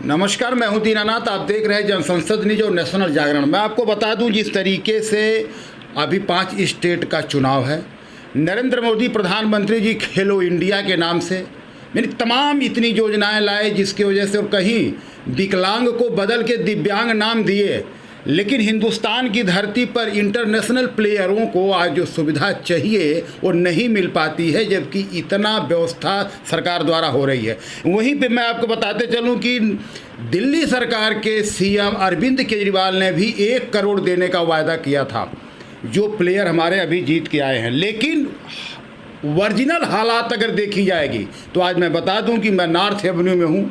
नमस्कार, मैं हूं दीनानाथ। आप देख रहे हैं जनसंसद न्यूज और नेशनल जागरण। मैं आपको बता दूं, जिस तरीके से अभी 5 स्टेट का चुनाव है, नरेंद्र मोदी प्रधानमंत्री जी खेलो इंडिया के नाम से यानी तमाम इतनी योजनाएं लाए, जिसकी वजह से और कहीं विकलांग को बदल के दिव्यांग नाम दिए, लेकिन हिंदुस्तान की धरती पर इंटरनेशनल प्लेयरों को आज जो सुविधा चाहिए वो नहीं मिल पाती है, जबकि इतना व्यवस्था सरकार द्वारा हो रही है। वहीं पे मैं आपको बताते चलूं कि दिल्ली सरकार के सीएम अरविंद केजरीवाल ने भी 1 करोड़ देने का वायदा किया था, जो प्लेयर हमारे अभी जीत के आए हैं। लेकिन ओरिजिनल हालात अगर देखी जाएगी तो आज मैं बता दूं कि मैं नॉर्थ एवेन्यू में हूं।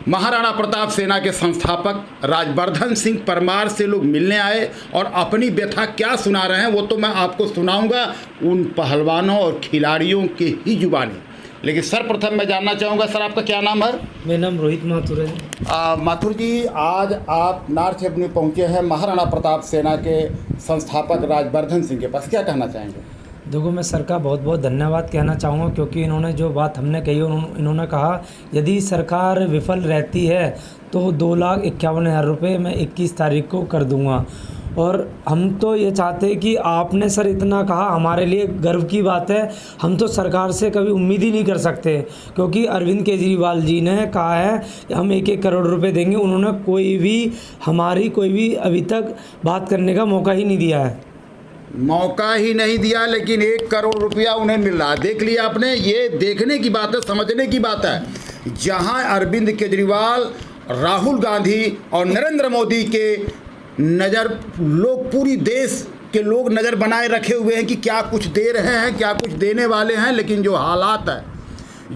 महाराणा प्रताप सेना के संस्थापक राजवर्धन सिंह परमार से लोग मिलने आए और अपनी व्यथा क्या सुना रहे हैं वो तो मैं आपको सुनाऊंगा उन पहलवानों और खिलाड़ियों के ही जुबानी। लेकिन सर्वप्रथम मैं जानना चाहूँगा, सर आपका क्या नाम है? मेरा नाम रोहित माथुर है। माथुर जी, आज आप नॉर्थ एवेन्यू पहुँचे हैं महाराणा प्रताप सेना के संस्थापक राजवर्धन सिंह के पास, क्या कहना चाहेंगे? देखो, मैं सर का बहुत बहुत धन्यवाद कहना चाहूँगा, क्योंकि इन्होंने जो बात हमने कही, इन्होंने कहा यदि सरकार विफल रहती है तो 2,51,000 रुपये मैं 21 तारीख को कर दूँगा। और हम तो ये चाहते हैं कि आपने सर इतना कहा, हमारे लिए गर्व की बात है। हम तो सरकार से कभी उम्मीद ही नहीं कर सकते, क्योंकि अरविंद केजरीवाल जी ने कहा है कि हम 1-1 करोड़ रुपए देंगे। उन्होंने कोई भी अभी तक बात करने का मौका ही नहीं दिया है। मौका ही नहीं दिया, लेकिन 1 करोड़ रुपया उन्हें मिल रहा। देख लिया आपने, ये देखने की बात है, समझने की बात है। जहां अरविंद केजरीवाल, राहुल गांधी और नरेंद्र मोदी के नज़र लोग, पूरी देश के लोग नज़र बनाए रखे हुए हैं कि क्या कुछ दे रहे हैं, क्या कुछ देने वाले हैं, लेकिन जो हालात है,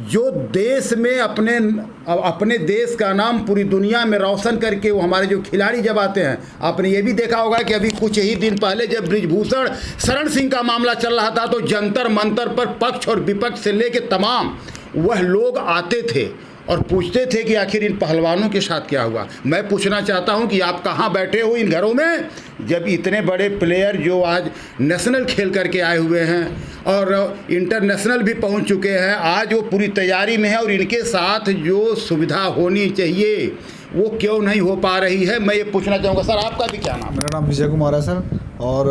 जो देश में अपने देश का नाम पूरी दुनिया में रोशन करके वो हमारे जो खिलाड़ी जब आते हैं, आपने ये भी देखा होगा कि अभी कुछ ही दिन पहले जब बृजभूषण शरण सिंह का मामला चल रहा था तो जंतर मंतर पर पक्ष और विपक्ष से लेके तमाम वह लोग आते थे और पूछते थे कि आखिर इन पहलवानों के साथ क्या हुआ। मैं पूछना चाहता हूं कि आप कहां बैठे हो इन घरों में, जब इतने बड़े प्लेयर जो आज नेशनल खेल करके आए हुए हैं और इंटरनेशनल भी पहुंच चुके हैं, आज वो पूरी तैयारी में है और इनके साथ जो सुविधा होनी चाहिए वो क्यों नहीं हो पा रही है, मैं ये पूछना चाहूँगा। सर आपका भी क्या नाम? मेरा नाम विजय कुमार है सर, और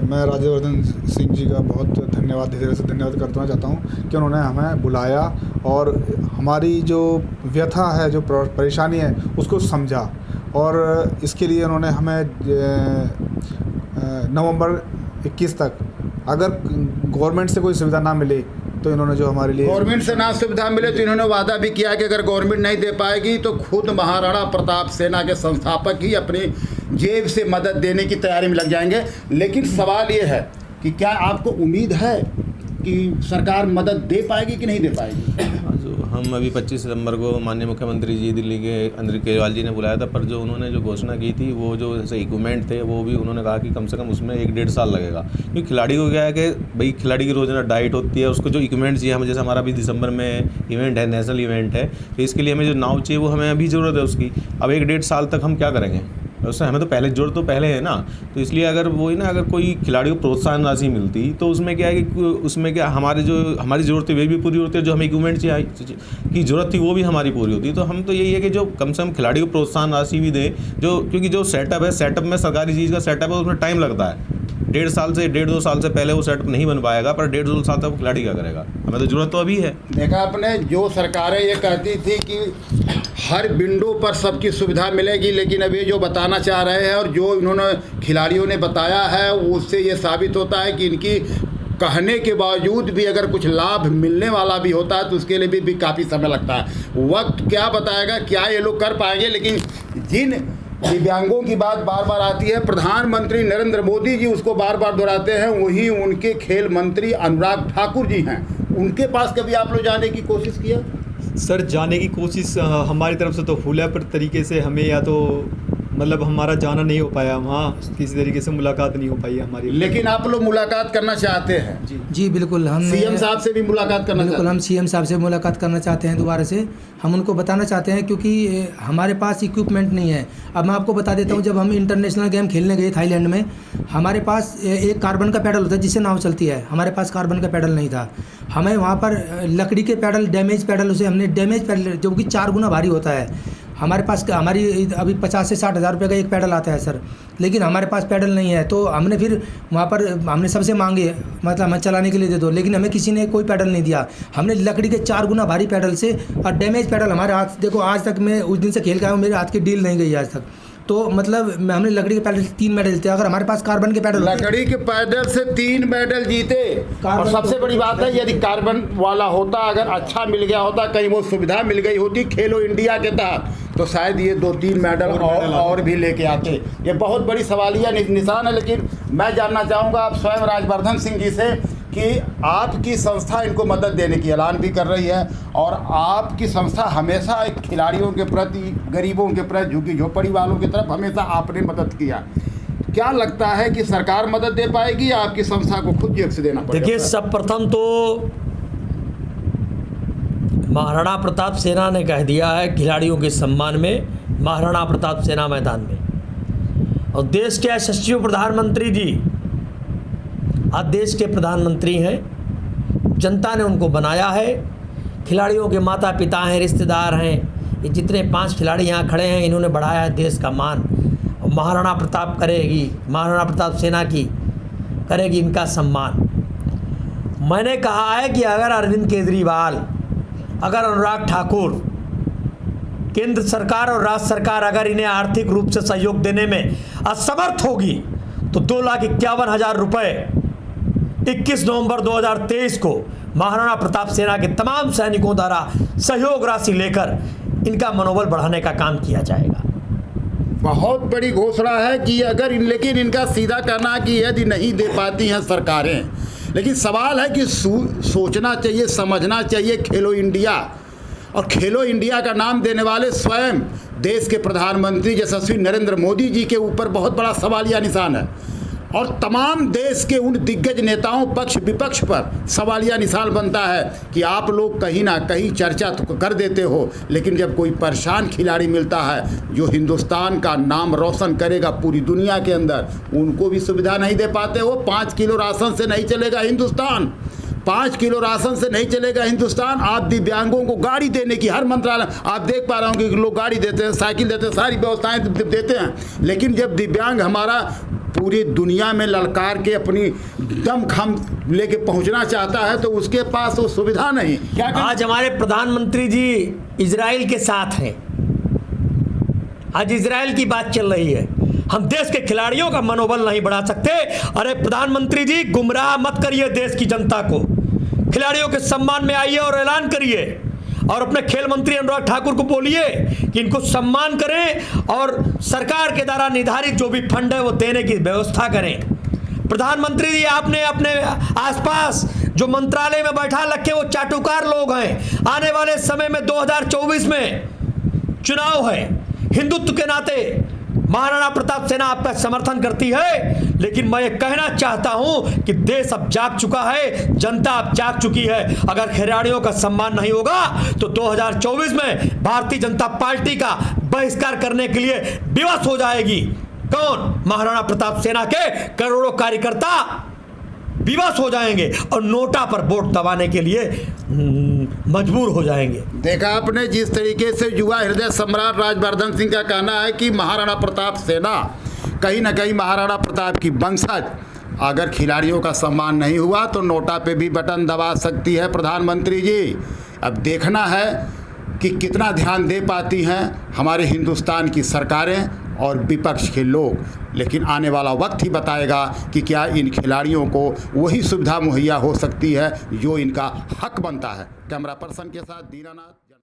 मैं राजवर्धन सिंह जी का बहुत धन्यवाद करना चाहता हूँ कि उन्होंने हमें बुलाया और हमारी जो व्यथा है, जो परेशानी है, उसको समझा। और इसके लिए उन्होंने हमें नवंबर 21 तक अगर गवर्नमेंट से कोई सुविधा ना मिले तो इन्होंने जो हमारे लिए गवर्नमेंट से ना सुविधा मिले तो इन्होंने वादा भी किया कि अगर गवर्नमेंट नहीं दे पाएगी तो खुद महाराणा प्रताप सेना के संस्थापक ही अपनी जेब से मदद देने की तैयारी में लग जाएंगे। लेकिन सवाल ये है कि क्या आपको उम्मीद है कि सरकार मदद दे पाएगी कि नहीं दे पाएगी? हम अभी 25 सितंबर को माननीय मुख्यमंत्री जी दिल्ली के अरविंद केजरीवाल जी ने बुलाया था, पर जो उन्होंने जो घोषणा की थी वो जो जैसे इक्विपमेंट थे वो भी उन्होंने कहा कि कम से कम उसमें 1-1.5 साल लगेगा, क्योंकि खिलाड़ी को क्या है कि भाई खिलाड़ी की रोजाना डाइट होती है, उसको जो इक्विपमेंट चाहिए हमें, जैसे हमारा अभी दिसंबर में इवेंट है, नेशनल इवेंट है, तो इसके लिए हमें जो नाव चाहिए वो हमें अभी ज़रूरत है उसकी। अब 1-1.5 साल तक हम क्या करेंगे उससे, हमें तो पहले जरूरत तो पहले है ना। तो इसलिए अगर वही ना, अगर कोई खिलाड़ी को प्रोत्साहन राशि मिलती तो उसमें क्या है कि उसमें क्या हमारी ज़रूरत थी वे भी पूरी होती है, जो हमें इक्विपमेंट चाहिए की ज़रूरत थी वो भी हमारी पूरी होती। तो हम तो यही है कि जो कम से कम खिलाड़ी को प्रोत्साहन राशि भी दे, जो क्योंकि जो सेटअप है, सेटअप में सरकारी चीज़ का सेटअप है, उसमें टाइम लगता है। 1.5-2 साल से पहले वो सेटअप नहीं बन पाएगा, पर 1.5-2 साल तक वो खिलाड़ी क्या करेगा, हमें तो ज़रूरत तो अभी है। देखा आपने, जो सरकारें ये कहती थी कि हर विंडो पर सबकी सुविधा मिलेगी, लेकिन अब ये जो बताना चाह रहे हैं और जो इन्होंने खिलाड़ियों ने बताया है, उससे ये साबित होता है कि इनकी कहने के बावजूद भी अगर कुछ लाभ मिलने वाला भी होता है तो उसके लिए भी काफ़ी समय लगता है। वक्त क्या बताएगा क्या ये लोग कर पाएंगे। लेकिन जिन दिव्यांगों की बात बार बार आती है, प्रधानमंत्री नरेंद्र मोदी जी उसको बार बार दोहराते हैं, वही उनके खेल मंत्री अनुराग ठाकुर जी हैं। उनके पास कभी आप लोग जाने की कोशिश किया? सर, जाने की कोशिश हमारी तरफ से तो हुआ, पर तरीके से हमें या तो मतलब हमारा जाना नहीं हो पाया, वहाँ किसी तरीके से मुलाकात नहीं हो पाई है हमारी। लेकिन आप लोग मुलाकात करना चाहते हैं? जी बिल्कुल, हम सीएम साहब से भी मुलाकात करना बिल्कुल हम सीएम साहब से मुलाकात करना चाहते हैं दोबारा से। हम उनको बताना चाहते हैं क्योंकि हमारे पास इक्विपमेंट नहीं है। अब मैं आपको बता देता हूँ, जब हम इंटरनेशनल गेम खेलने गए थाईलैंड में, हमारे पास एक कार्बन का पैडल होता है जिससे नाव चलती है, हमारे पास कार्बन का पैडल नहीं था। हमें वहाँ पर लकड़ी के पैडल, डैमेज पैडल, उसे हमने डैमेज पैडल जो कि 4 गुना भारी होता है, हमारे पास हमारी अभी 50 से 60 हज़ार रुपये का एक पैडल आता है सर, लेकिन हमारे पास पैडल नहीं है। तो हमने फिर वहाँ पर हमने सबसे मांगे, मतलब हमें चलाने के लिए दे दो, लेकिन हमें किसी ने कोई पैडल नहीं दिया। हमने लकड़ी के 4 गुना भारी पैडल से, और डैमेज पैडल हमारे हाथ, देखो आज तक मैं उस दिन से खेल के आया हूँ, मेरे हाथ की डील नहीं गई आज तक। तो मतलब हमने लकड़ी के पैडल से 3 मेडल जीते। अगर हमारे पास कार्बन के पैडल होते, लकड़ी के पैडल से 3 मेडल जीते। और सबसे बड़ी बात है, यदि कार्बन वाला होता, अगर अच्छा मिल गया होता, कहीं वो सुविधा मिल गई होती खेलो इंडिया के तहत, तो शायद ये 2-3 मेडल और भी लेके आते। ये बहुत बड़ी सवालिया निशान है। लेकिन मैं जानना चाहूँगा आप स्वयं राजवर्धन सिंह जी से कि आपकी संस्था इनको मदद देने की ऐलान भी कर रही है, और आपकी संस्था हमेशा खिलाड़ियों के प्रति, गरीबों के प्रति, झुग्गी झोपड़ी वालों की तरफ हमेशा आपने मदद किया। क्या लगता है कि सरकार मदद दे पाएगी या आपकी संस्था को खुद जेब से देना पड़ेगा? देखिए, सब प्रथम तो महाराणा प्रताप सेना ने कह दिया है खिलाड़ियों के सम्मान में महाराणा प्रताप सेना मैदान में, और देश के यशस्वी प्रधानमंत्री जी आज देश के प्रधानमंत्री हैं, जनता ने उनको बनाया है, खिलाड़ियों के माता पिता हैं, रिश्तेदार हैं, ये जितने 5 खिलाड़ी यहाँ खड़े हैं, इन्होंने बढ़ाया है देश का मान। और महाराणा प्रताप करेगी, महाराणा प्रताप सेना की करेगी इनका सम्मान। मैंने कहा है कि अगर अरविंद केजरीवाल, अगर अनुराग ठाकुर, केंद्र सरकार और राज्य सरकार अगर इन्हें आर्थिक रूप से सहयोग देने में असमर्थ होगी, तो 2,51,000 रुपये 21 नवंबर 2023 को महाराणा प्रताप सेना के तमाम सैनिकों द्वारा सहयोग राशि लेकर इनका मनोबल बढ़ाने का काम किया जाएगा। बहुत बड़ी घोषणा है कि अगर लेकिन इनका सीधा कहना कि यदि नहीं दे पाती हैं सरकारें, लेकिन सवाल है कि सोचना चाहिए, समझना चाहिए खेलो इंडिया, और खेलो इंडिया का नाम देने वाले स्वयं देश के प्रधानमंत्री यशस्वी नरेंद्र मोदी जी के ऊपर बहुत बड़ा सवालिया निशान है, और तमाम देश के उन दिग्गज नेताओं पक्ष विपक्ष पर सवालिया निशान बनता है कि आप लोग कहीं ना कहीं चर्चा तो कर देते हो, लेकिन जब कोई परेशान खिलाड़ी मिलता है जो हिंदुस्तान का नाम रोशन करेगा पूरी दुनिया के अंदर, उनको भी सुविधा नहीं दे पाते हो। 5 किलो राशन से नहीं चलेगा हिंदुस्तान, 5 किलो राशन से नहीं चलेगा हिंदुस्तान। आप दिव्यांगों को गाड़ी देने की हर मंत्रालय, आप देख पा रहे होंगे कि लोग गाड़ी देते हैं, साइकिल देते हैं, सारी व्यवस्थाएं देते हैं, लेकिन जब दिव्यांग हमारा पूरी दुनिया में ललकार के अपनी दम खम लेके पहुंचना चाहता है तो उसके पास वो सुविधा नहीं। क्या आज हमारे प्रधानमंत्री जी इजराइल के साथ हैं, आज इजराइल की बात चल रही है। हम देश के खिलाड़ियों का मनोबल नहीं बढ़ा सकते? अरे प्रधानमंत्री जी, गुमराह मत करिए देश की जनता को, खिलाड़ियों के सम्मान में आइए और ऐलान करिए, और अपने खेल मंत्री अनुराग ठाकुर को बोलिए कि इनको सम्मान करें और सरकार के द्वारा निर्धारित जो भी फंड है वो देने की व्यवस्था करें। प्रधानमंत्री जी, आपने अपने आसपास जो मंत्रालय में बैठा रखे वो चाटुकार लोग हैं। आने वाले समय में 2024 में चुनाव है, हिंदुत्व के नाते महाराणा प्रताप सेना आपका समर्थन करती है, लेकिन मैं ये कहना चाहता हूं कि देश अब जाग चुका है, जनता अब जाग चुकी है। अगर खिलाड़ियों का सम्मान नहीं होगा तो 2024 में भारतीय जनता पार्टी का बहिष्कार करने के लिए विवश हो जाएगी। कौन? महाराणा प्रताप सेना के करोड़ों कार्यकर्ता विवश हो जाएंगे और नोटा पर वोट दबाने के लिए मजबूर हो जाएंगे। देखा आपने जिस तरीके से युवा हृदय सम्राट राजवर्धन सिंह का कहना है कि महाराणा प्रताप सेना कहीं ना कहीं महाराणा प्रताप की वंशज, अगर खिलाड़ियों का सम्मान नहीं हुआ तो नोटा पे भी बटन दबा सकती है प्रधानमंत्री जी। अब देखना है कि कितना ध्यान दे पाती हैं हमारे हिंदुस्तान की सरकारें और विपक्ष के लोग, लेकिन आने वाला वक्त ही बताएगा कि क्या इन खिलाड़ियों को वही सुविधा मुहैया हो सकती है जो इनका हक बनता है। कैमरा पर्सन के साथ दीनानाथ।